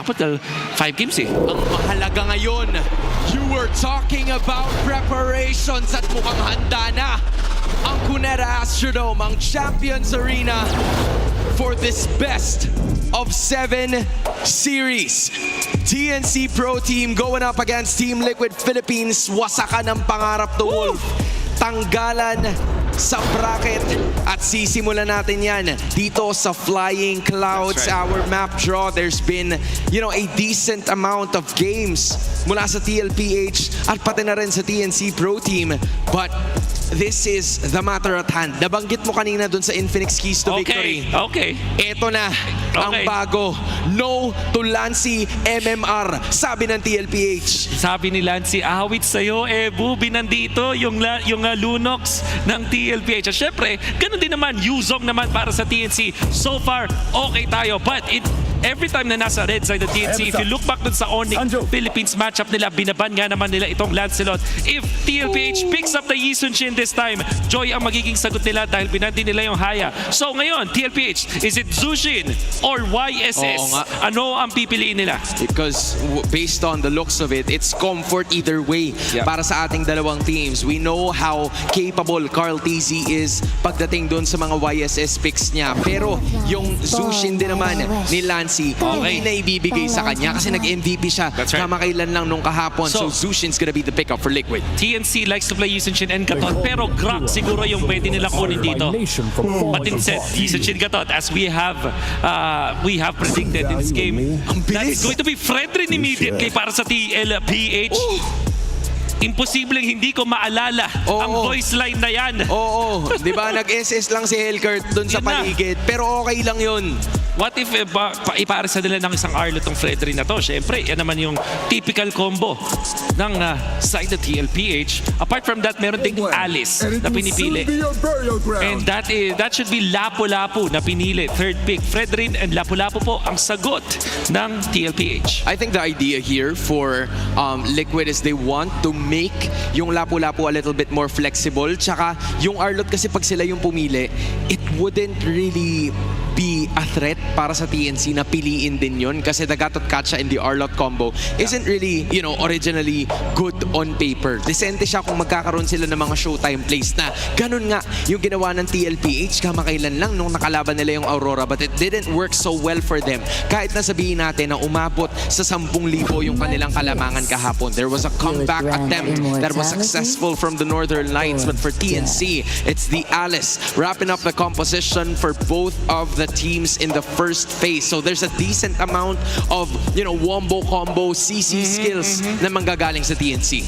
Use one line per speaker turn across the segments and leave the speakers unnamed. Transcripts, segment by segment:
nakapot 5 games eh.
Ang mahalaga ngayon, you were talking about preparations at mukhang handa na ang Cuneta Astrodome, ang Champions Arena for this best of 7 series. TNC Pro Team going up against Team Liquid Philippines. Wasakan ng pangarap to Wolf. Tanggalan sa bracket at sisimulan natin yan dito sa Flying Clouds.
That's right.
Our map draw, there's been a decent amount of games mula sa TLPH at pati na rin sa TNC Pro Team, but this is the matter at hand. Nabanggit mo kanina dun sa Infinix Keys to Victory.
Okay.
Ito na ang bago. No to Lancy MMR, sabi ng TLPH.
Sabi ni Lancy, awit sa'yo, Ebu, binandito yung Lunox ng TLPH. At syempre, ganun din naman, Yuzong naman para sa TNC. So far, okay tayo. But every time na nasa red side ng TNC, if you look back dun sa Onyx Philippines matchup nila, binaban nga naman nila itong Lancelot. If TLPH picks up the Yisun Shin this time, Joy ang magiging sagot nila dahil binandi nila yung Haya. So ngayon, TLPH, is it Zushin or YSS?
Oo nga.
Ano ang pipiliin nila?
Because based on the looks of it, it's comfort either way para sa ating dalawang teams. We know how capable Carl TZ is pagdating doon sa mga YSS picks niya. Pero yung Zushin din naman ni Lancy, hindi na ibibigay sa kanya kasi nag-MVP siya.
That's right.
Kamakailan lang nung kahapon. So Zushin's gonna be the pickup for Liquid.
TNC likes to play Yisun Shin and Gatot, pero Grok siguro yung pwede nila kunin dito. But instead, Yisun Shin Gatot, as we have predicted in this game, that's going to be Fredrin immediately para sa TLPH. Imposibleng hindi ko maalala ang voice line na yan.
Oo, di ba? Nag-SS lang si Hellcurt dun sa
Yun na.
paligid. Pero okay lang yun.
What if iparisa nila ng isang Arlo tong Fredrin na to? Siyempre, yan naman yung typical combo ng side ng TLPH. Apart from that, meron ding Alice na pinipili. And that should be Lapu-Lapu na pinili. Third pick, Fredrin and Lapu-Lapu po ang sagot ng TLPH.
I think the idea here for Liquid is they want to make yung Lapu-Lapu a little bit more flexible. Tsaka yung Arlot kasi pag sila yung pumili, it wouldn't really be a threat para sa TNC na piliin din yun kasi the Gatot Kacha and the Arlot combo isn't really, originally good on paper. Decente siya kung magkakaroon sila ng mga showtime plays na ganun nga yung ginawa ng TLPH kamakailan lang nung nakalaban nila yung Aurora, but it didn't work so well for them. Kahit na sabihin natin na umabot sa 10,000 yung kanilang kalamangan kahapon. There was a comeback attempt that was successful from the Northern Lights, but for TNC, it's the Alice wrapping up the composition for both of the teams in the first phase. So there's a decent amount of, wombo combo CC skills na manggagaling sa TNC.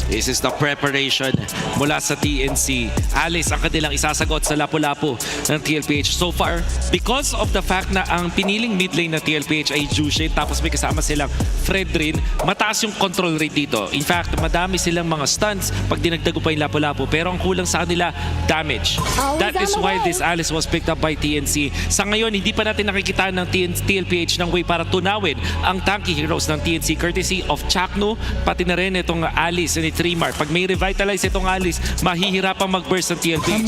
This is the preparation mula sa TNC. Alice ang kanilang isasagot sa Lapu-Lapu ng TLPH. So far, because of the fact na ang piniling mid lane ng TLPH ay Jushin, tapos may kasama silang Fredrin, mataas yung control rate dito. In fact, madami silang mga stunts pag dinagdago pa yung Lapu-Lapu. Pero ang kulang sa kanila, damage. That is why this Alice was picked up by TNC. Sa ngayon, hindi pa natin nakikita ng TLPH ng way para tunawin ang tanky heroes ng TNC courtesy of Chakno, pati na rin itong Alice ni Trimar. Pag may revitalize itong Alice, mahihirapang mag-burst ng TLPH.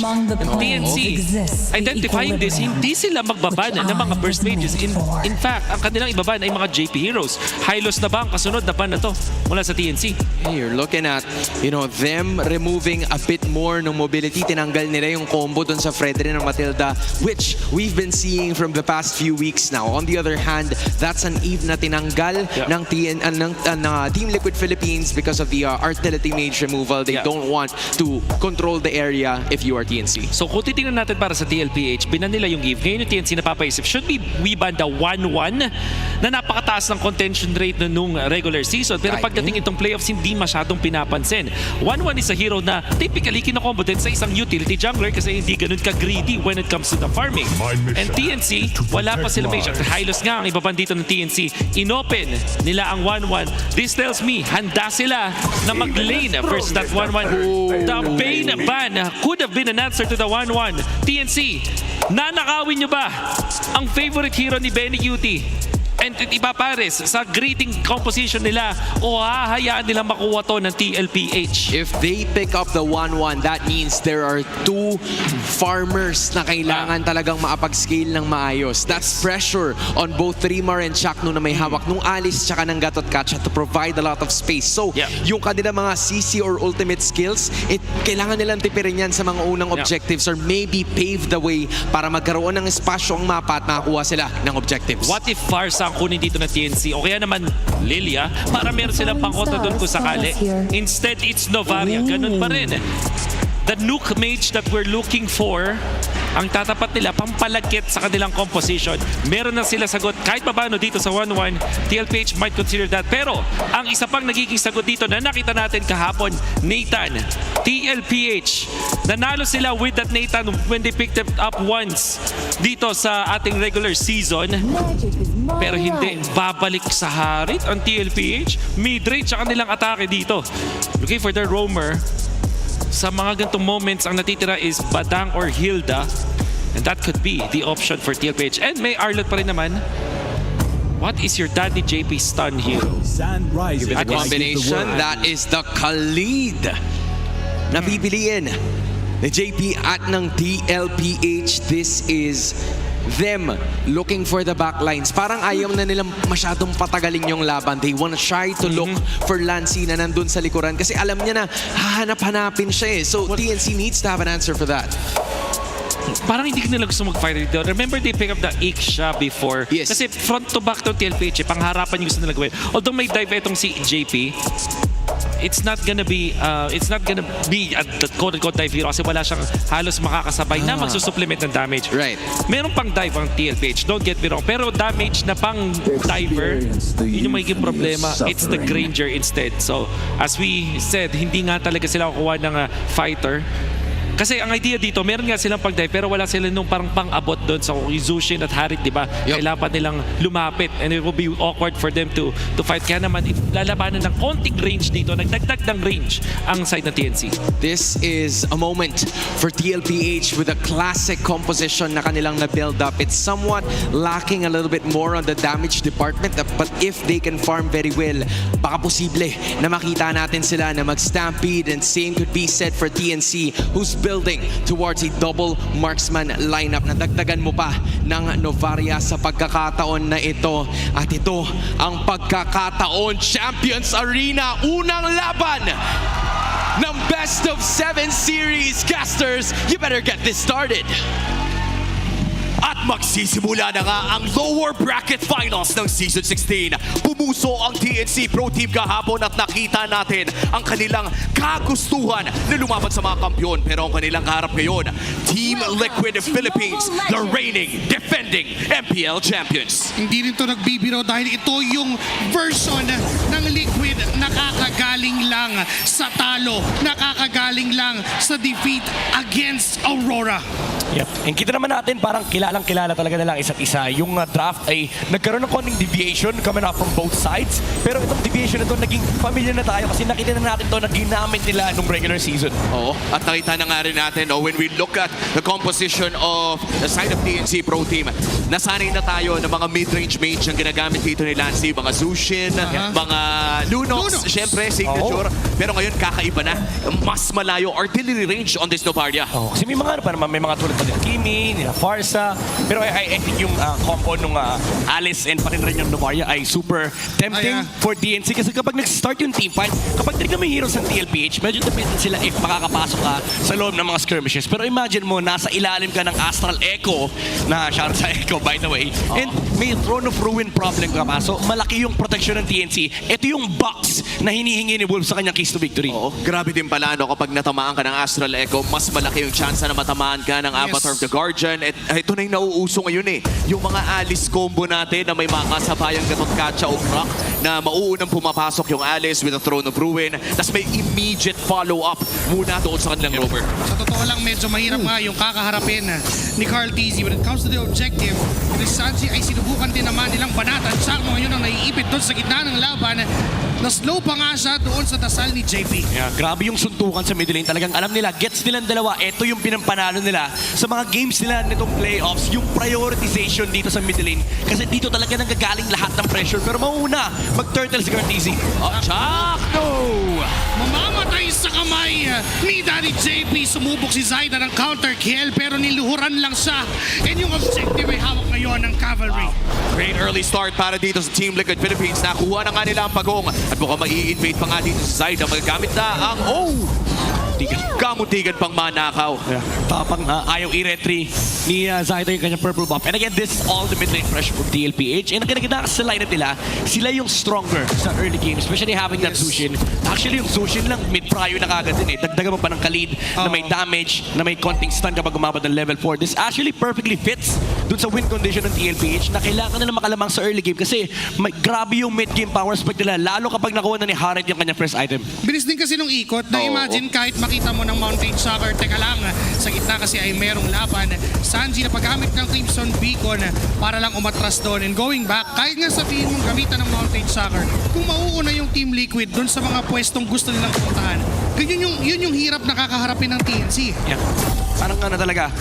TNC, identifying this, hindi sila magbaban ng mga burst mages. In fact, ang kanilang ibaban ay mga JP heroes. Hylos na ba ang kasunod na ban na to mula sa TNC?
You're looking at, them removing a bit more ng mobility. Tinanggal nila yung combo dun sa Fredrin ng Matilda, which we've been seeing from the past few weeks now. On the other hand, that's an Eve na tinanggal ng Team Liquid Philippines because of the artillery mage removal. They don't want to control the area if you are TNC.
So kung titingnan natin para sa TLPH, binan nila yung Eve. Ngayon yung TNC napapaisip, should we ban the 1-1 na napakataas ng contention rate nung regular season. Pero pagdating itong playoffs, hindi masyadong pinapansin. 1-1 is a hero na typically kinakombo din sa isang utility jungler kasi hindi ganun ka-greedy when it comes to the farming. And TNC, wala pa sila mage. Hylos nga ang ibaban dito ng TNC. Inopen nila ang 1-1. This tells me, handa sila na mag-lane versus that 1-1. The Bane ban could have been an answer to the 1-1. TNC, nanakawin nyo ba ang favorite hero ni Benny Cutie? And iba pares, sa greeting composition nila, o hahayaan nila makuha to ng TLPH.
If they pick up the 1-1, that means there are two farmers na kailangan talagang maapag-scale ng maayos. That's pressure on both Trimar and Chakno na may hawak nung Alice tsaka ng Gatot Kacha to provide a lot of space. So, yung kanilang mga CC or ultimate skills, kailangan nilang tipirin yan sa mga unang objectives or maybe pave the way para magkaroon ng espasyo ang mapa at makakuha sila ng objectives.
What if Farsa ang kunin dito ng TNC o kaya naman Lilia para meron silang pangkota doon kung sakali. Instead, it's Novaria. Ganun pa rin. The nuke mage that we're looking for, ang tatapat nila, pampalagkit sa kanilang composition. Meron na sila sagot. Kahit pa paano dito sa 1-1, TLPH might consider that. Pero, ang isa pang nagiging sagot dito na nakita natin kahapon, Nathan, TLPH. Nanalo sila with that Nathan when they picked it up once dito sa ating regular season. Pero hindi, babalik sa Harit ang TLPH. Mid-range sa kanilang atake dito. Looking for their roamer. Sa mga ganitong moments, ang natitira is Badang or Hilda. And that could be the option for TLPH. And may Arlot pa rin naman. What is your daddy JP stun hero?
A combination, that is the Khalid na pipiliin ni JP at ng TLPH. This is them looking for the backlines. Parang ayaw na nilang masyadong patagalin yung laban. They wanna try to look for Lancy na nandun sa likuran kasi alam niya na hahanap-hanapin siya eh. So TNC needs to have an answer for that.
Parang hindi ko nila gusto mag-fight dito. Remember they pick up the Iksha before?
Yes.
Kasi front to back to TLPH, pangharapan yung gusto nila gawin. Although may dive itong si JP, it's not gonna be at the quote-unquote dive hero kasi wala siyang halos makakasabay na magsusupplement ng damage.
Right.
Meron pang dive ang TLPH, don't get me wrong. Pero damage na pang diver, yun yung magiging problema. It's the Granger instead. So, as we said, hindi nga talaga sila kukuha ng fighter. Kasi ang idea dito, meron nga silang pag-dive pero wala sila nung parang pang-abot doon sa Zushin at Harit, di ba? Kailangan pa nilang lumapit and it will be awkward for them to fight. Kaya naman, lalabanan ng konting range dito, nagdagdag ng range ang side ng TNC.
This is a moment for TLPH with a classic composition na kanilang na-build up. It's somewhat lacking a little bit more on the damage department, but if they can farm very well, baka posible na makita natin sila na mag-stampede, and same could be said for TNC who's building towards a double marksman lineup. Nadagdagan mo pa ng Novaria sa pagkakataon na ito. At ito ang pagkakataon, Champions Arena, unang laban ng Best of 7 series. Casters, you better get this started.
At magsisimula na nga ang lower bracket finals ng Season 16. Pumuso ang TNC Pro Team kahapon at nakita natin ang kanilang kagustuhan na lumaban sa mga kampiyon. Pero ang kanilang kaharap ngayon, Team Liquid Philippines, the reigning, defending MPL champions.
Hindi rin to nagbibiro dahil ito yung version ng Liquid nakakagaling lang sa talo, nakakagaling lang sa defeat against Aurora.
Yep. And kita naman natin parang kilalang-kilala talaga nilang isa't isa. Yung draft ay nagkaroon ng konting deviation coming up from both sides. Pero itong deviation na ito, naging familiar na tayo kasi nakita na natin ito na ginamit nila nung regular season.
Oo, at nakita na nga rin natin, when we look at the composition of the side of TNC Pro Team, nasanay na tayo ng mga mid-range mage ang ginagamit dito ni Lancy, mga Zushin, mga Lunox, syempre, signature. Pero ngayon, kakaiba na. Mas malayo artillery range on this Novaria.
Oh, kasi may mga ano pa naman, may mga tulad pa nila Kimi, nila Farsa. Pero I think yung combo nung Alice and pa rin yung Novaria ay super tempting for DNC kasi kapag nag-start yung team fight, kapag tinignan mo yung heroes ng TLPH, medyo dependent sila if makakapasok ka sa loob ng mga skirmishes. Pero imagine mo, nasa ilalim ka ng Astral Echo, na shout sa Echo by the way, and may Throne of Ruin problem ka pa. So malaki yung protection ng TNC. Ito yung box na hinihingi ni Wolves sa kanyang keys to victory.
Oo, grabe din pala no, kapag natamaan ka ng Astral Echo, mas malaki yung chance na matamaan ka ng Avatar of the Guardian. At ito na yung nauuso ngayon eh. Yung mga Alice combo natin na may mga kasabayang Gatot Kacha o Rock na mauunang pumapasok yung Alice with the Throne of Ruin. Tapos may immediate follow-up muna doon sa kanilang rover.
Sa totoo lang, medyo mahirap nga yung kakaharapin ni Carl TZ. When it comes to the objective, si Sanji ay sinubukan din naman nilang banatan. Chakno ngayon ang naiipit doon doon sa gitna ng laban. Na-slow pa nga siya doon sa dasal ni JP.
Yeah, grabe yung suntukan sa middle lane. Talagang alam nila, gets nilang dalawa. Ito yung pinampanalo nila sa mga games nila nitong playoffs. Yung prioritization dito sa middle lane. Kasi dito talaga nanggagaling lahat ng pressure. Pero mauna, mag-turtle si Carteezy.
Chakno!
Mamamatay sa kamay ni Daddy JP. Sumubok si Zaida ng counter kill pero niluhuran lang siya. And yung objective ay hawak ngayon ng Cavalry.
Great early start para dito sa Team Liquid Philippines. Nakuha na nga nila ang pagong at mukhang mai-invade pa nga dito sa Zaida. Magagamit na ang Kamuntigan pang manakaw.
Yeah. Tapang ayaw i-retry ni Zaida yung kanyang purple buff. And again, this is all the mid-lane pressure from TLPH. And ang kinaganda sa lineup nila, sila yung stronger sa early game, especially having that Zushin. Actually, yung Zushin lang mid-prio na kagad din eh. Dagdagan mo pa ng Khalid na may damage, na may konting stun kapag umabot ng level 4. This actually perfectly fits dun sa win condition ng TLPH na kailangan nila makalamang sa early game kasi may, grabe yung mid-game power spike nila, lalo kapag nakuha na ni Harit yung kanyang first item.
Bilis din kasi nung ikot na imagine kahit makita mo ng Mountain Shocker, teka lang, sa gitna kasi ay merong laban. Sanji na paggamit ng Crimson Beacon para lang umatras doon and going back, kahit nga sabihin mong gamitan ng Mountain Shocker, kung mauuna yung Team Liquid doon sa mga pwestong gusto nilang puntahan, yun yung hirap na kakaharapin ng TNC.
Yeah. Parang talaga,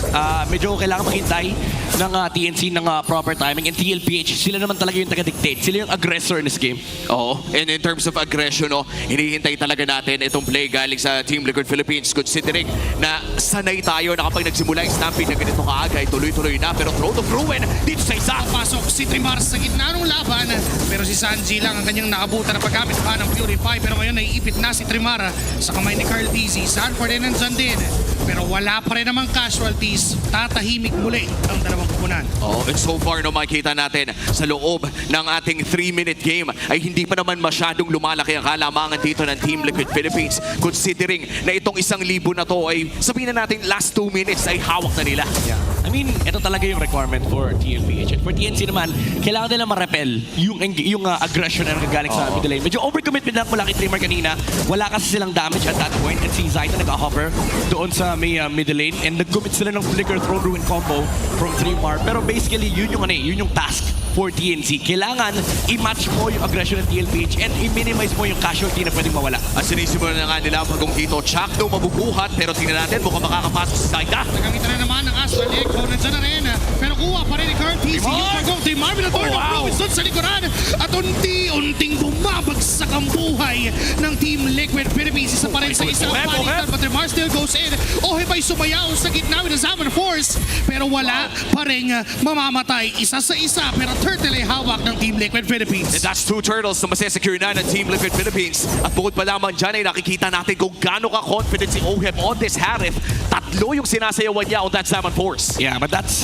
medyo kailangan maghintay ng TNC ng proper timing. And TLPH, sila naman talaga yung taga-dictate. Sila yung aggressor in this game.
Oo. And in terms of aggression, hinihintay talaga natin itong play galing sa Team Liquid Philippines considering na sanay tayo na kapag nagsimula yung Stampede na ganito kaaga, tuloy-tuloy na. Pero Throne of Ruin dito sa isa.
Pasok si Trimar sa gitna ng laban pero si Sanji lang ang kanyang naabutan na paggamit pa ng Purify pero ngayon naiipit na si Trimar sa kamay ni Carl Dizzy. Sanford ay nandyan din pero wala pa rin namang casualties. Tatahimik muli ang dalawang kupunan.
Oh, and so far makikita natin sa loob ng ating 3-minute game ay hindi pa naman masyadong lumalaki ang kalamangan dito ng Team Liquid Philippines considering na itong 1,000 na to ay sabihin na natin last 2 minutes ay hawak na nila.
Yeah. I mean, ito talaga yung requirement for TLPH. And for TNC naman, kailangan nila ma-repel yung aggression na nagagaling sa middle lane. Medyo overcommitment lang mula kay Trimmer kanina. Wala kasi silang damage at that point. And si Zaida nag-hover doon sa may middle lane. And nag-commit sila ng Flicker Throne Ruin combo from Trimmer. Pero basically, yun yung task for TNC. Kailangan i-match mo yung aggression ng TLPH and i-minimize mo yung casualty na pwedeng mawala.
At sinisimulan na nga nila ang pagong dito. Chakno mabubuhat pero tingnan natin mukhang makakapasok si Zaida.
Nagamitan na naman ng Astral Echo. Nandiyan na rin. Pero kuha pa rin ni Carl Dizzy. Yung pagong Trimar Minotaur ng Ruins doon sa likuran. At unti-unting bumabagsak ang buhay ng Team Liquid Philippines. Isa pa rin sa isang palitan. But Trimar still goes in. Ohebay sumayaw sa gitna with the Zaman Force. Pero wala pa rin mamamatay. Isa sa isa. Pero Turtle ay hawak ng Team Liquid Philippines.
And that's 2 turtles na masesecure na ng Team Liquid Philippines. At bukod pa lamang dyan ay nakikita natin kung gaano ka-confident si Oheb on this Harith. 3 yung sinasayawan niya on that Zaman Force.
Yeah, but that's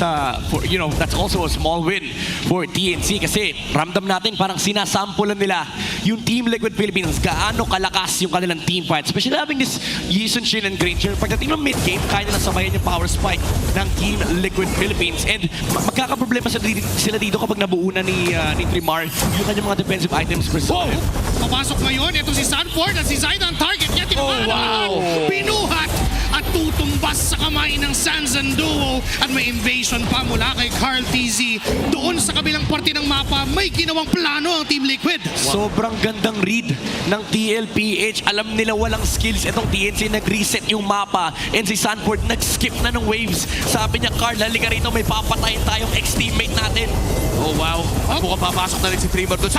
that's also a small win for TNC kasi ramdam natin parang sinasampulan nila yung Team Liquid Philippines gaano kalakas yung kanilang team fight. Especially having this Yisun Shin and Granger. Pagdating ng mid-game, kaya nila sabayan yung power spike ng Team Liquid Philippines. And magkakaproblema sila dito kapag nabuo na ni Trimar yung kanyang mga defensive items per se.
Papasok ngayon, ito si Sanford at si Zaida ang target niya. Pinuhat at tutumbas sa kamay ng Sansan Duo at may invasion pa mula kay Carl Dizzy. Doon sa kabilang parte ng mapa, may ginawang plano ang Team Liquid.
Sobrang gandang read ng TLPH. Alam nila walang skills itong TNC. Nag-reset yung mapa. And si Sanford nag-skip na ng waves. Sabi niya, Carl, halika rito, may papatayin tayong ex-teammate natin.
Oh wow. At mukhang papasok na rin si Trimmer doon.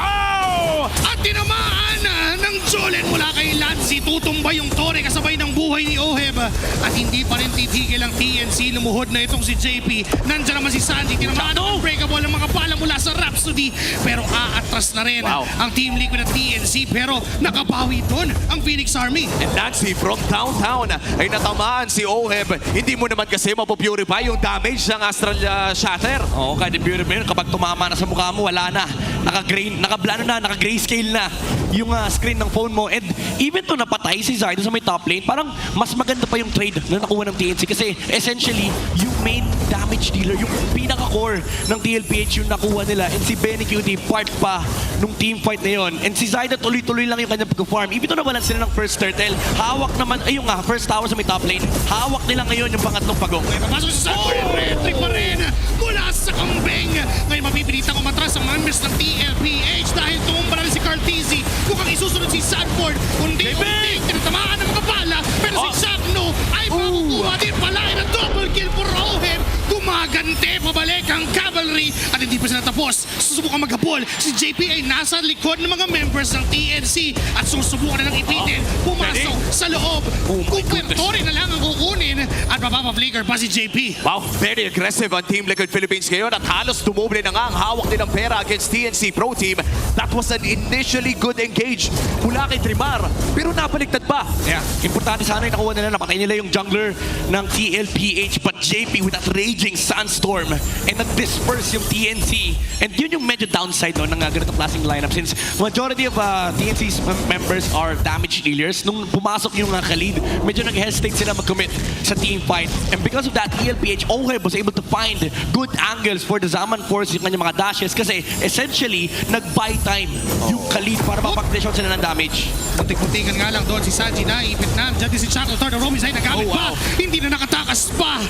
At tinamaan ng Jolen mula kay Lancy. Tutumba yung Torre kasabay ng buhay ni Oheb. At hindi pa rin titigil ang TNC. Lumuhod na itong si JP. Nandiyan naman si Sanji. Tinamaan ng unbreakable ng mga pala mula sa Rhapsody. Pero aatras na rin ang Team Liquid at TNC. Pero nakabawi doon ang Phoenix Army.
And Nancy from downtown ay natamaan si Oheb. Hindi mo naman kasi mapupurify yung damage ng Astral Shatter.
Oo, kahit i-purify kapag tumama na sa mukha mo, wala na. Naka-grayscale na yung screen ng phone mo. And even to napatay si Zaida sa may top lane, parang mas maganda pa yung trade na nakuha ng TNC kasi essentially yung main damage dealer, yung pinaka-core ng TLPH yung nakuha nila. And si Benny Cutie part pa nung team fight na yun. And si Zaida tuloy-tuloy lang yung kanyang pag-farm. Even to nawalan sila ng first turtle, hawak naman, first tower sa may top lane, hawak nila ngayon yung pangatlong pagong.
Papasok si Sanford. Retry pa rin mula sa kambing. Ngayon mapipilitan ko matras ang members ng TLPH dahil tumumba na TZ. Mukhang isusunod si Sanford. Unti-unti, tinatamaan ng mga bala. Pero si Shakno ay makukuha din pala ng double kill for Rohem. Gumagante pabalik ang Cavalry at hindi pa sila tapos. Susubukan maghabol. Si JP ay nasa likod ng mga members ng TNC at susubukan na lang ipitin. Pumasok sa loob. Kumpletori na lang ang kukunin at mapapa-flicker pa si JP.
Wow, very aggressive ang Team Liquid Philippines ngayon at halos dumoble na nga ang hawak nilang pera against TNC Pro Team. That was an initially good engage mula kay Trimar, pero napaliktad pa.
Yeah, importante sana yung nakuha nila. Napatay nila yung jungler ng TLPH, but JP with that raging Sandstorm and nag-disperse yung TNC. And yun yung medyo downside no, ng ganitong klaseng lineup since majority of TNC's members are damage dealers. Nung pumasok yung Khalid, medyo nag-hesitate sila mag-commit sa team fight. And because of that, TLPH Oheb was able to find good angles for the Zaman Force, yung kanyang mga dashes kasi essentially nag-buy time yung Khalid para mapag-dish out sila ng damage.
Muntik-muntikan nga lang doon si Sanji na ipit na. Diyan din si Chaco Third Romis ay nagamit
Oh, wow.
pa. Hindi na nakatakas pa.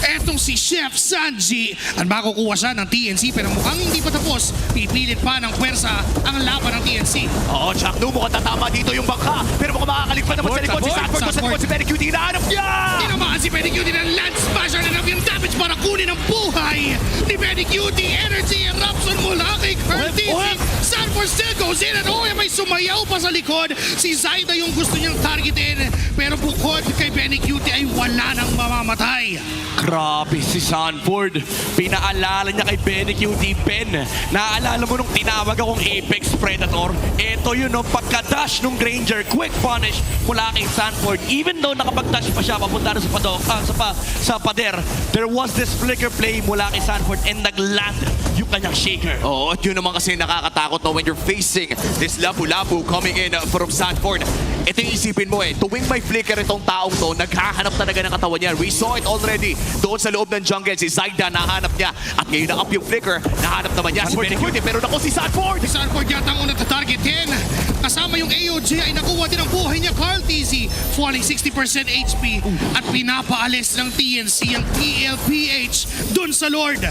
Etong si Chef Sanji. At makukuha siya ng TNC pero mukhang hindi pa tapos. Pipilit pa ng pwersa ang laban ng TNC.
Oo, Chuck No, mukhang tatama dito yung bangka. Pero mukhang makakaligpan naman sa likod. Si Sanford sa likod, si Benny QT, hinahanap niya!
Tinamaan si Benny QT ng Land Smasher na yung damage para kunin ang buhay ni Benny QT. Energy eruption mula kay Curtis. Sanford still goes in at may sumayaw pa sa likod. Si Zaida yung gusto niyang targetin. Pero bukod kay Benny QT ay wala nang mamamatay.
Grabe si Sanford. Pinaalala niya kay Benny QT. Ben, naaalala mo nung tinawag akong Apex Predator? Ito yun, no, pagka-dash nung Granger, quick punish mula kay Sanford. Even though nakapag-dash pa siya papunta na sa pader, there was this flicker play mula kay Sanford and nag-land yung kanyang shaker.
Oo, at yun naman kasi nakakatakot no, when you're facing this Lapu-Lapu coming in from Sanford. Ito yung isipin mo tuwing may flicker itong taong to, naghahanap talaga ng katawan niya. We saw it already doon sa loob ng jungle. Si Zaida nahanap niya at ngayon na up yung flicker, nahanap naman niya si Benny QT. Pero naku si Sanford!
Si Sanford yata ang unang targetin. Kasama yung AOG ay nakuha din ang buhay niya, Carl TZ. Falling 60% HP at pinapaalis ng TNC ang TLPH dun sa Lord.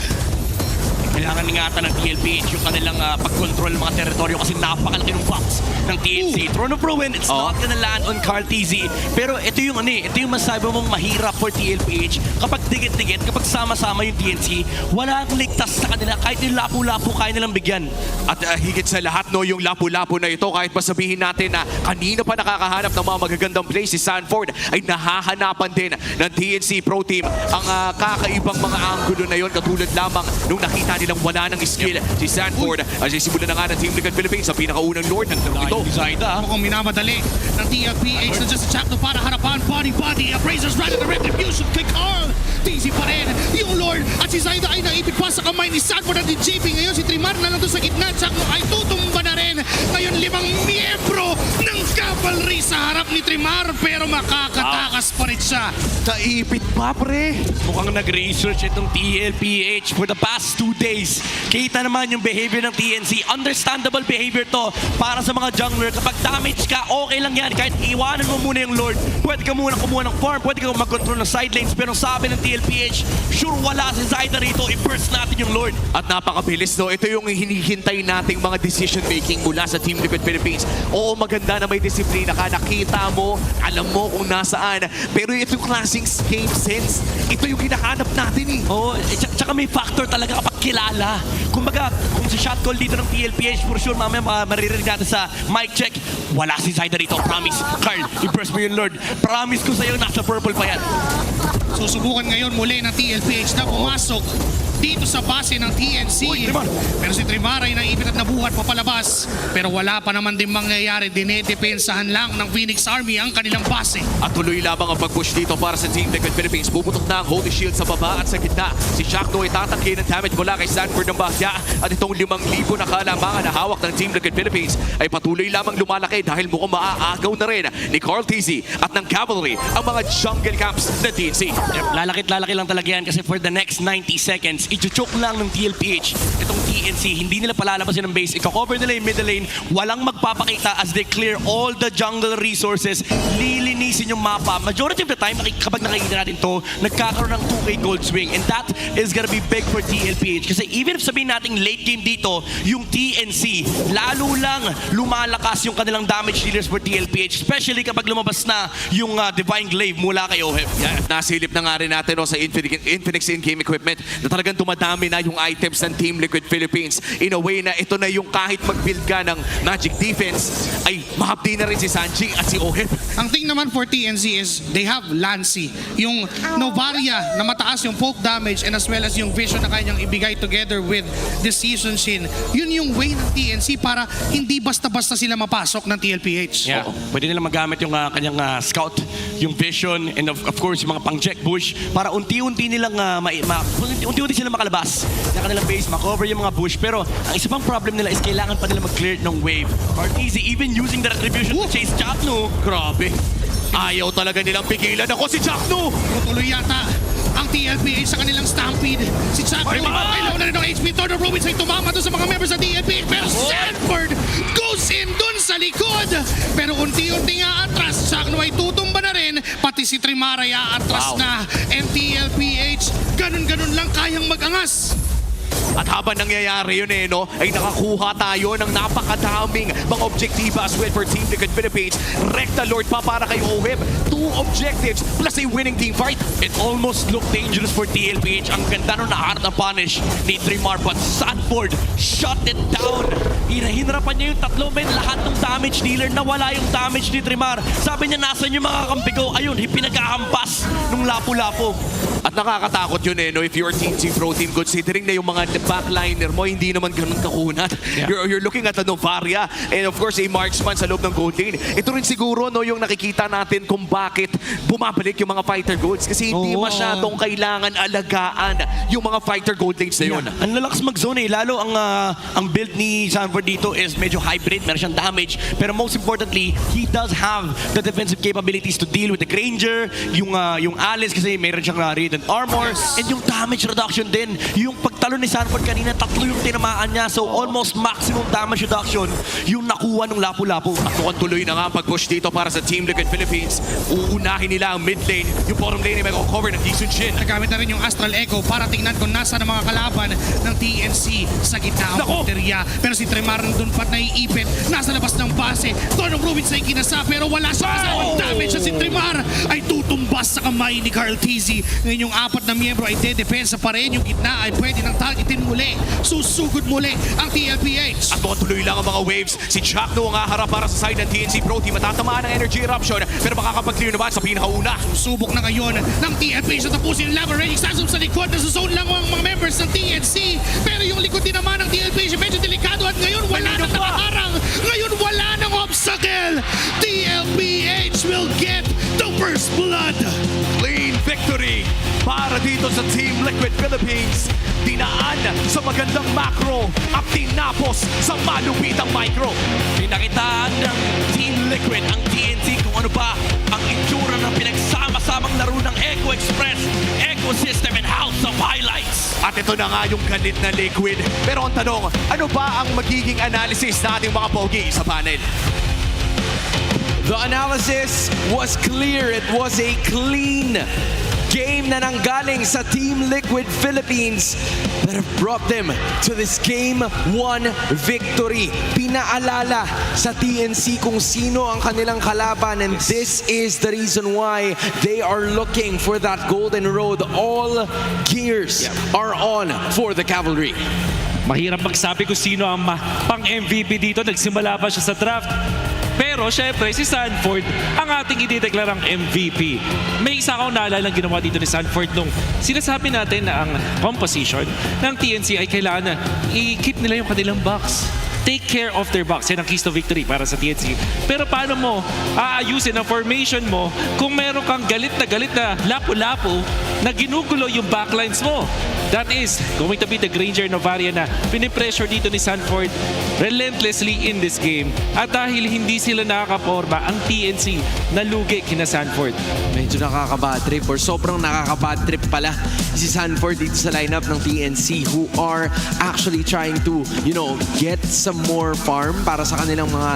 Kailangan ingatan ng TLPH yung kanilang pag-control ng mga teritoryo kasi napakalaki ng box ng TNC. Throne of Ruin, it's not gonna land on Carl TZ. Pero ito yung masabi mong mahirap for TLPH. Kapag dikit-dikit, kapag sama-sama yung TNC, walang ligtas sa kanila. Kahit yung lapu-lapu, kaya nilang bigyan.
At higit sa lahat, no, yung Lapu-Lapu na ito, kahit pa sabihin natin na kanina pa nakakahanap ng mga magagandang play, si Sanford ay nahahanapan din ng TNC Pro Team ang kakaibang mga anggulo na yon, katulad lamang nung nakita nilang wala ng skill si Sanford. At sisimula na nga ng Team Liquid Philippines sa pinakaunang Lord ng ito.
Mukhang minamadali ng TLPH na dyan sa Chapter para harapan. Body. Appraisers right at the retribution kay Carl. TZ pa rin yung Lord at si Zaida ay naipit pa sa kamay ni Sanford at ni JP. Ngayon si Trimar na lang doon sa gitna. Chakmo ay tutumba na rin. Ngayon 5 miyembro ng Cavalry sa harap ni Trimar pero makakatakas pa rin siya.
Taipit pa, pre.
Mukhang nag-research itong TLPH for the past 2 days. Kita naman yung behavior ng TNC. Understandable behavior to para sa mga jungler. Kapag damage ka, okay lang yan. Kahit iwanan mo muna yung Lord, pwede ka muna kumuha ng farm, pwede ka mag-control ng side lanes. Pero sabi ng TLPH, sure wala si Zaida rito, i-burst natin yung Lord.
At napakabilis, no? Ito yung hinihintay nating mga decision making mula sa Team Liquid Philippines. Oo, maganda na may disiplina ka. Nakita mo, alam mo kung nasaan. Pero ito yung klaseng game sense. Ito yung hinahanap natin
Oo, tsaka may factor talaga kapag kilala. Kumbaga, kung si shot call dito ng TLPH, for sure mamaya maririnig natin sa mic check, wala si Zaida rito. Promise. Carl, i-burst mo yung Lord. Promise ko sa'yo, nasa purple pa yan.
Susubukan ngayon muli ng TLPH na pumasok dito sa base ng TNC. Pero si Trimar ay naipit at nabuhat papalabas. Pero wala pa naman din mangyayari. Dinedepensahan lang ng Phoenix Army ang kanilang base.
At tuloy lamang ang pag-push dito para sa Team Liquid Philippines. Puputok na ang Holy Shield sa baba at sa gitna. Si Shakno ay tatangkin ng damage mula kay Sanford ng bahya. At itong 5,000 na kalamangan na hawak ng Team Liquid Philippines ay patuloy lamang lumalaki dahil mukhang maaagaw na rin ni Carl TZ at ng Cavalry ang mga jungle camps ng TNC.
Lalakit-lalaki lang talaga yan kasi for the next 90 seconds, is i-choke lang ng TLPH itong TNC. Hindi nila palalabasin ng base. Ika-cover nila yung middle lane. Walang magpapakita as they clear all the jungle resources. Lilinisin yung mapa. Majority of the time, kapag nakikita natin to, nagkakaroon ng 2K gold swing. And that is gonna be big for TLPH. Kasi even if sabihin natin late game dito, yung TNC, lalo lang lumalakas yung kanilang damage dealers for TLPH. Especially kapag lumabas na yung Divine Glaive mula kay Oheb.
Yan, nasilip na nga rin natin sa Infinix in-game equipment na talagang dumadami na yung items ng Team Liquid Philippines in a way na ito na yung kahit mag-build ka ng Magic Defense ay mahapdi na rin si Sanji at si Oheb.
Ang thing naman for TNC is they have Lancy. Yung Novaria na mataas yung poke damage and as well as yung vision na kanyang ibigay together with the Season Shin. Yun yung way ng TNC para hindi basta-basta sila mapasok ng TLPH.
Yeah. Pwede nila magamit yung kanyang scout, yung vision, and of course yung mga pang-check bush para unti-unti nilang unti-unti sila makalabas ng kanilang base, makover yung mga bush. Pero ang isa pang problem nila is kailangan pa nila mag-clear ng wave. Arteezy even using the retribution to chase Chapnu.
Grabe. Ayaw talaga nilang pigilan. Ako si Chaknu!
Tutuloy yata ang TLPH sa kanilang stampede. Si Chakno, kailangan na rin ng HP. Torno Rubens ay tumama doon sa mga members ng TLPH. Pero Sanford goes in doon sa likod. Pero unti-unti nga atras. Chakno ay tutumba na rin. Pati si Trimar ay aatras na. And TLPH, ganun-ganun lang kayang mag-angas.
At habang nangyayari yun no, ay nakakuha tayo ng napakadaming mga objektiba as well for Team Liquid Philippines. Recta Lord pa para kay Oheb. 2 objectives plus a winning team fight.
It almost looked dangerous for TLPH. Ang ganda nung na-art na punish ni Trimar, but Sanford shut it down. Hinarapan niya yung tatlo, men. Lahat ng damage dealer, nawala yung damage ni Trimar. Sabi niya, nasan yung mga kampi ko? Ayun, pinagkahampas nung lapu-lapu.
At nakakatakot yun no, if you're Team Pro Team, considering na yung mga backliner mo, hindi naman ganun kakunat.
Yeah.
You're looking at a Novaria and of course a marksman sa loob ng gold lane. Ito rin siguro no, yung nakikita natin kung bakit bumabalik yung mga fighter golds kasi hindi masyadong kailangan alagaan yung mga fighter gold lanes na yun.
Yeah. Ang lalakas mag-zone Lalo ang build ni Sanford dito is medyo hybrid. Meron siyang damage. Pero most importantly, he does have the defensive capabilities to deal with the Granger, yung Alice kasi meron siyang radiant armor, and yung damage reduction din. Yung pagtalo ni Sanford kanina, 3 yung tinamaan niya. So almost maximum damage reduction yung nakuha ng lapu-lapu.
At mukhang tuloy na nga ang pag-push dito para sa Team Liquid Philippines. Uunahin nila ang mid lane. Yung bottom lane ay may cover ng Season Shin.
Nagamit na rin yung Astral Echo para tingnan kung nasa ng mga kalaban ng TNC sa gitna ang baterya. Pero si Tremar nandun pat naiipit. Nasa labas ng base. Torno Rubens ay kinasa pero wala siya kasawang damage. Si Tremar ay tutumbas sa kamay ni Carl Tizzy. Ngayon yung 4 na miyembro ay dedepensa pa rin. Yung gitna ay pwede nang targetin muli. Susugod muli ang TLPH.
At mukhang tuloy lang ang mga waves. Si Chakno ang haharap para sa side ng TNC Pro Team. Matatamaan ng energy eruption pero makakapag-clear naman sa pinakauna.
Subok na ngayon ng TLPH na tapusin ang Lava Raging Sansom sa likod. Nasa zone lang ang mga members ng TNC. Pero yung likod din naman ng TLPH medyo delikado at ngayon wala nang nakaharang. Ngayon wala nang obstacle. TLPH will get the first blood.
Clean victory para dito sa Team Liquid Philippines. Dinaan sa magandang macro at tinapos sa malupitang micro.
Pinakitaan ng Team Liquid ang TNC kung ano ba ang itsura ng pinagsama-samang laro ng Echo Express, Ecosystem, and House of Highlights.
At ito na nga yung galit na Liquid. Pero ang tanong, ano ba ang magiging analysis na ating mga pogi sa panel?
The analysis was clear. It was a clean game na nanggaling sa Team Liquid Philippines that have brought them to this Game 1 victory. Pinaalala sa TNC kung sino ang kanilang kalaban, and this is the reason why they are looking for that golden road. All gears are on for the Cavalry.
Mahirap magsabi kung sino ang pang-MVP dito. Nagsimula pa siya sa draft. Pero syempre, si Sanford ang ating idideklarang MVP. May isa akong naalala ginawa dito ni Sanford nung sinasabi natin na ang composition ng TNC ay kailangan na i-keep nila yung kanilang box. Take care of their box. Yan ang keys to victory para sa TNC. Pero paano mo aayusin ang formation mo kung meron kang galit na lapu-lapu na ginugulo yung backlines mo? that is going to be the Granger Novaria na pinipressure dito ni Sanford relentlessly in this game. At dahil hindi sila nakakaporma, ang TNC nalugi kina Sanford.
Medyo nakaka-bad trip or sobrang nakaka-bad trip pala si Sanford dito sa lineup ng TNC who are actually trying to, get some more farm para sa kanilang mga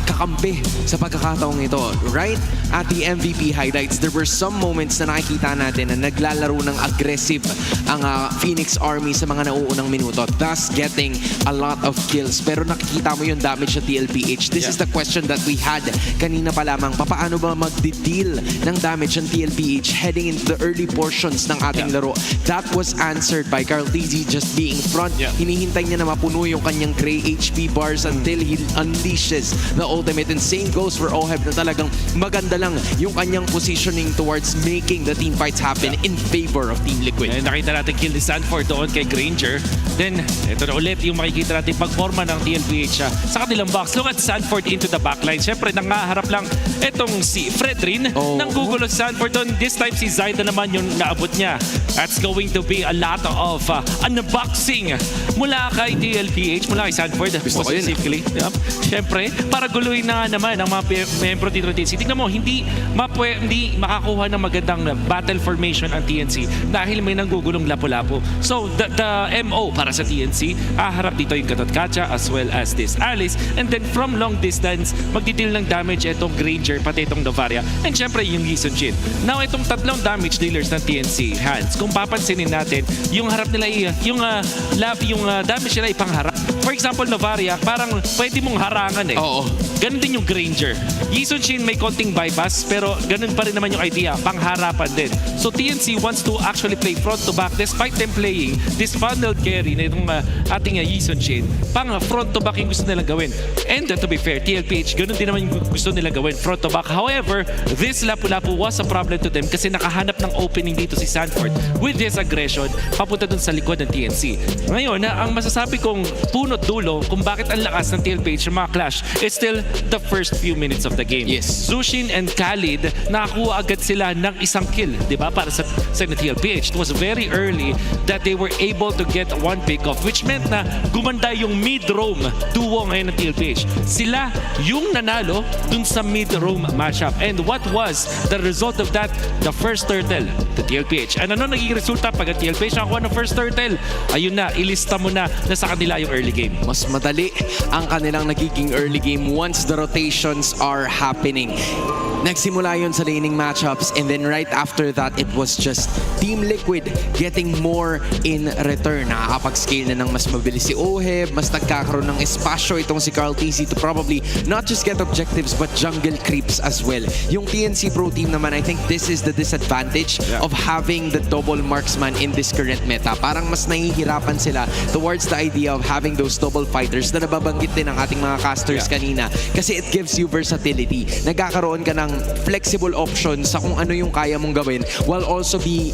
kakampi sa pagkakataong ito. Right at the MVP highlights, there were some moments na nakikita natin na naglalaro ng aggressive ang Phoenix Army sa mga nauunang minuto, thus getting a lot of kills. Pero nakikita mo yung damage sa TLPH. This is the question that we had kanina pa lamang. Paano ba mag-deal ng damage ng TLPH heading into the early portions ng ating laro? That was answered by Carl Tizzy just being front. Hinihintay niya na mapuno yung kanyang gray HP bars until he unleashes the ultimate. And same goes for Oheb na talagang maganda lang yung kanyang positioning towards making the team fights happen in favor of Team Liquid.
And nakita natin kill ni Sanford doon kay Granger. Then, ito na ulit yung makikita natin pagforma ng TLPH sa kanilang box. Look at Sanford into the backline. Siyempre, nangaharap lang itong si Fredrin. Nang gugulo si Sanford doon. This time, si Zaida naman yung naabot niya. That's going to be a lot of unboxing mula kay TLPH, mula kay Sanford.
Gusto ko yun.
Specifically. Yep. Siyempre, para guluhin na naman ang mga membro dito ng TNC. Tingnan mo, hindi makakuha ng magandang battle formation ang TNC dahil may nanggugulong lapu-lapu. So, the MO para sa TNC, harap dito yung Katotkacha as well as this Alice. And then from long distance, magdideal ng damage itong Granger, pati itong Novaria. And syempre, yung Yison Chin. Now, itong tatlong damage dealers ng TNC, Hans, kung papansinin natin, yung harap nila, yung damage nila ipangharap. For example, Novaria, parang pwede mong harangan eh.
Oo.
Ganun din yung Granger. Yison Chin may konting bypass, pero ganun pa rin naman yung idea, pangharapan din. So TNC wants to actually play front to back despite them playing this funnel carry na itong ating Yison Chin. Pang front to back yung gusto nilang gawin. And to be fair, TLPH, ganun din naman yung gusto nilang gawin, front to back. However, this lapu-lapu was a problem to them kasi nakahanap ng opening dito si Sanford with this aggression papunta dun sa likod ng TNC. Ngayon, ang masasabi kong punot dulo kung bakit ang lakas ng TLPH yung mga clash is still the first few minutes of the game.
Yes.
Zushin and Khalid, nakakuha agad sila ng isang kill, di ba? Para sa TLPH. It was very early that they were able to get one pick-off, which meant na gumanda yung mid-roam duo ngayon ng TLPH. Sila yung nanalo dun sa mid-roam matchup. And what was the result of that? The first turtle, the TLPH. And ano naging resulta pag ang TLPH nakakuha ng first turtle? Ayun na, ilista mo na sa kanila yung early game.
Mas madali ang kanilang nagiging early game once the rotations are happening. Nagsimula yun sa laning matchups and then right after that, it was just Team Liquid getting more in return. Nakakapag-scale na ng mas mabilis si Oheb, mas nagkakaroon ng espasyo itong si Carl Tizzy to probably not just get objectives but jungle creeps as well. Yung TNC Pro Team naman, I think this is the disadvantage of having the double marksman in this current meta. Parang mas nahihirapan sila towards the idea of having those double fighters na nababanggit din ng ating mga casters kanina kasi it gives you versatility. Nagkakaroon ka ng flexible options sa kung ano yung kaya mong gawin while also being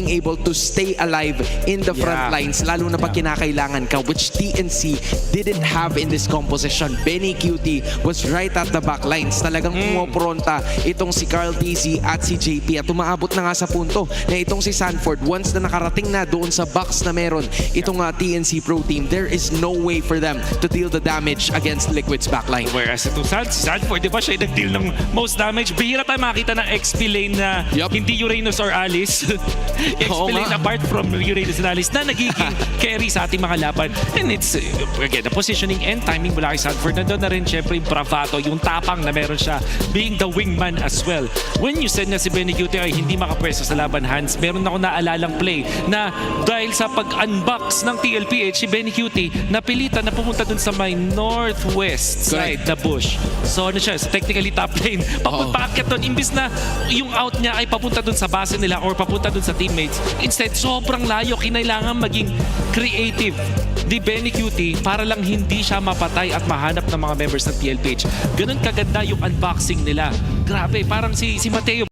able to stay alive in the front lines lalo na pag kinakailangan ka, which TNC didn't have in this composition. Benny Cutie was right at the back lines. Talagang pumopronta itong si Carl Tizzy at si JP at umaabot na nga sa punto na itong si Sanford once na nakarating na doon sa box na meron itong TNC Pro Team, there is no way for them to deal the damage against Liquid's backline.
Whereas itong Sanford, di ba siya yung nag-deal ng most damage? Bihira tayo makita ng XP lane na hindi Uranus or Alice. XP lane apart from Uranus and Alice na nagiging carry sa ating mga laban. And it's, again, the positioning and timing mula kay Sanford. Nandun na rin syempre yung bravado, yung tapang na meron siya, being the wingman as well. When you said na si Benny Cutie ay hindi makapwesto sa laban, Hans, meron ako naalalang play na dahil sa pag-unbox ng TLPH, si Benny Cutie napilitan na pumunta dun sa may northwest side na bush. So ano siya, technically top lane. Pagpapaakyat doon, imbis na yung out niya ay papunta dun sa base nila or papunta dun sa teammates. Instead, sobrang layo. Kinailangan maging creative di Benny Cutie para lang hindi siya mapatay at mahanap ng mga members ng TLPH. Ganun kaganda yung unboxing nila. Grabe, parang si Mateo